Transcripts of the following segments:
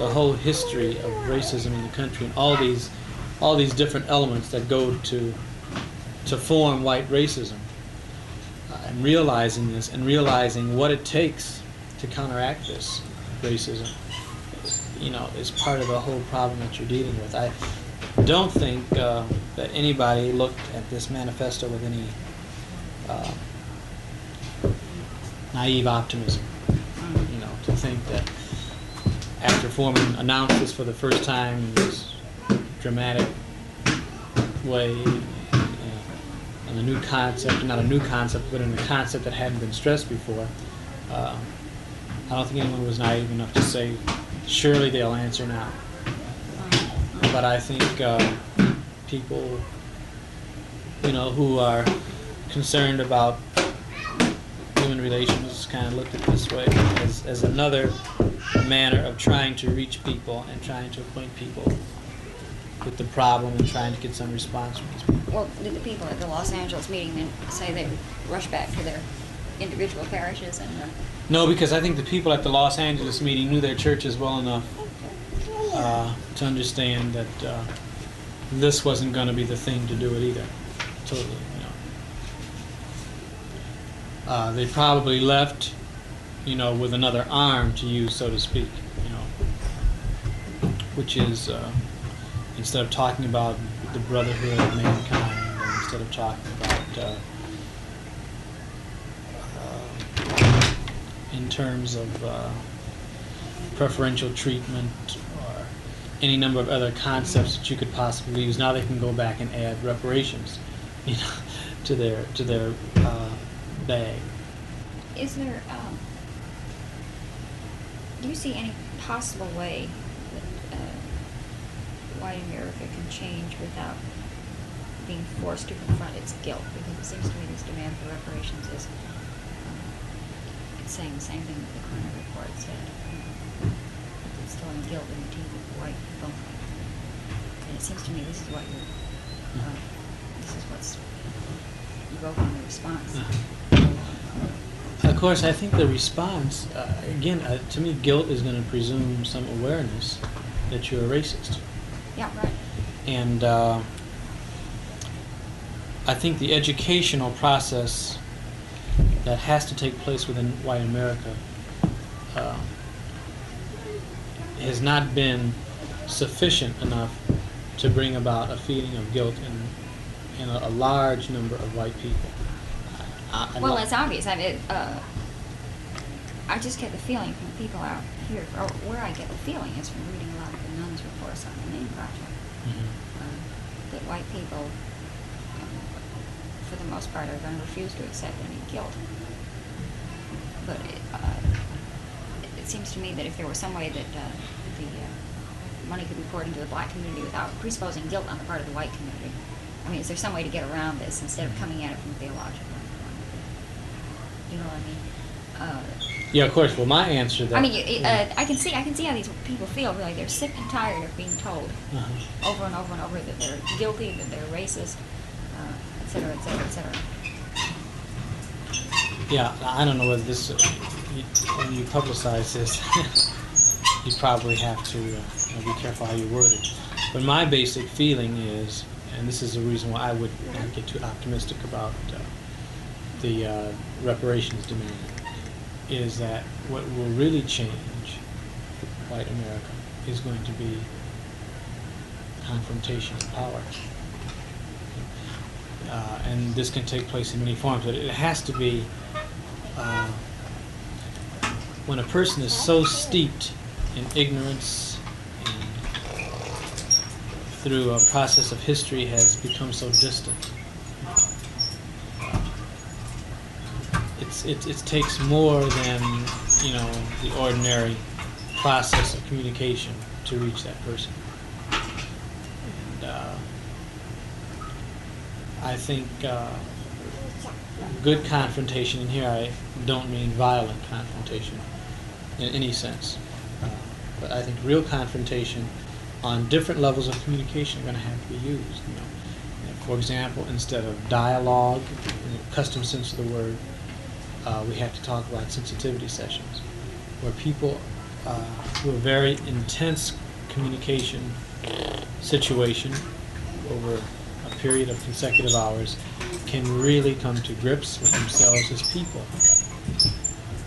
the whole history of racism in the country and all these different elements that go to form white racism, and realizing this and realizing what it takes to counteract this racism, is part of the whole problem that you're dealing with. I don't think that anybody looked at this manifesto with any naive optimism. To think that after Foreman announced this for the first time in this dramatic way, in a new concept, not a new concept, but in a concept that hadn't been stressed before, I don't think anyone was naive enough to say, surely they'll answer now. But I think people, who are concerned about human relations kind of looked at this way as another manner of trying to reach people and trying to acquaint people with the problem and trying to get some response from these people. Well, did the people at the Los Angeles meeting then say they would rush back to their individual parishes? No, because I think the people at the Los Angeles meeting knew their churches well enough to understand that this wasn't going to be the thing to do it either. Totally, they probably left, with another arm to use, so to speak, which is instead of talking about the brotherhood of mankind, and instead of talking about in terms of preferential treatment or any number of other concepts that you could possibly use, now they can go back and add reparations, to their bag. Is there, do you see any possible way that white America can change without being forced to confront its guilt? Because it seems to me this demand for reparations is it's saying the same thing that the Clinton report said. It's throwing guilt in the teeth of the white people. And it seems to me this is what this is what's evoking the response. Of course, I think the response, again, to me, guilt is going to presume some awareness that you're a racist. Yeah, right. And I think the educational process that has to take place within white America has not been sufficient enough to bring about a feeling of guilt in a large number of white people. Well, it's obvious. I mean, I just get the feeling from the people out here, or where I get the feeling is from reading a lot of the nuns' reports on the Name Project, that white people, for the most part, are going to refuse to accept any guilt. But it seems to me that if there were some way that the money could be poured into the black community without presupposing guilt on the part of the white community, I mean, is there some way to get around this instead of coming at it from theological? You know what I mean? Yeah, of course. Well, my answer to that. I mean, I can see how these people feel. Really, they're sick and tired of being told over and over and over that they're guilty, that they're racist, et cetera, et cetera, et cetera. Yeah, I don't know whether this, when you publicize this, you probably have to be careful how you word it. But my basic feeling is, and this is the reason why I would not get too optimistic about the reparations demand, is that what will really change white America is going to be confrontation of power. And this can take place in many forms, but it has to be when a person is so steeped in ignorance and through a process of history has become so distant. It takes more than, the ordinary process of communication to reach that person. And I think good confrontation, and here I don't mean violent confrontation in any sense, but I think real confrontation on different levels of communication are going to have to be used. For example, instead of dialogue, in the custom sense of the word, we have to talk about sensitivity sessions, where people through a very intense communication situation over a period of consecutive hours, can really come to grips with themselves as people.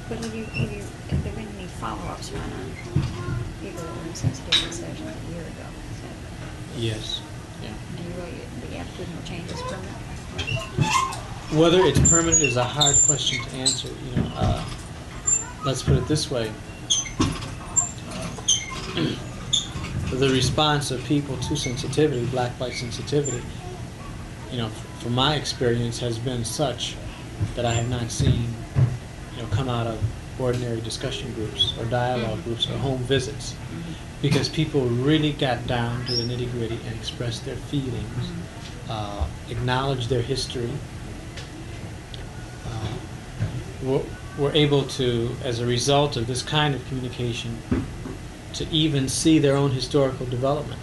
But have there been any follow-ups run on people that were in sensitivity sessions a year ago? Yes. Yeah. And you really, the attitudinal change is permanent? Whether it's permanent is a hard question to answer. You know, let's put it this way: the response of people to sensitivity, black light sensitivity, you know, from my experience, has been such that I have not seen, you know, come out of ordinary discussion groups or dialogue groups or home visits, because people really got down to the nitty-gritty and expressed their feelings, acknowledged their history, were able to, as a result of this kind of communication, to even see their own historical development.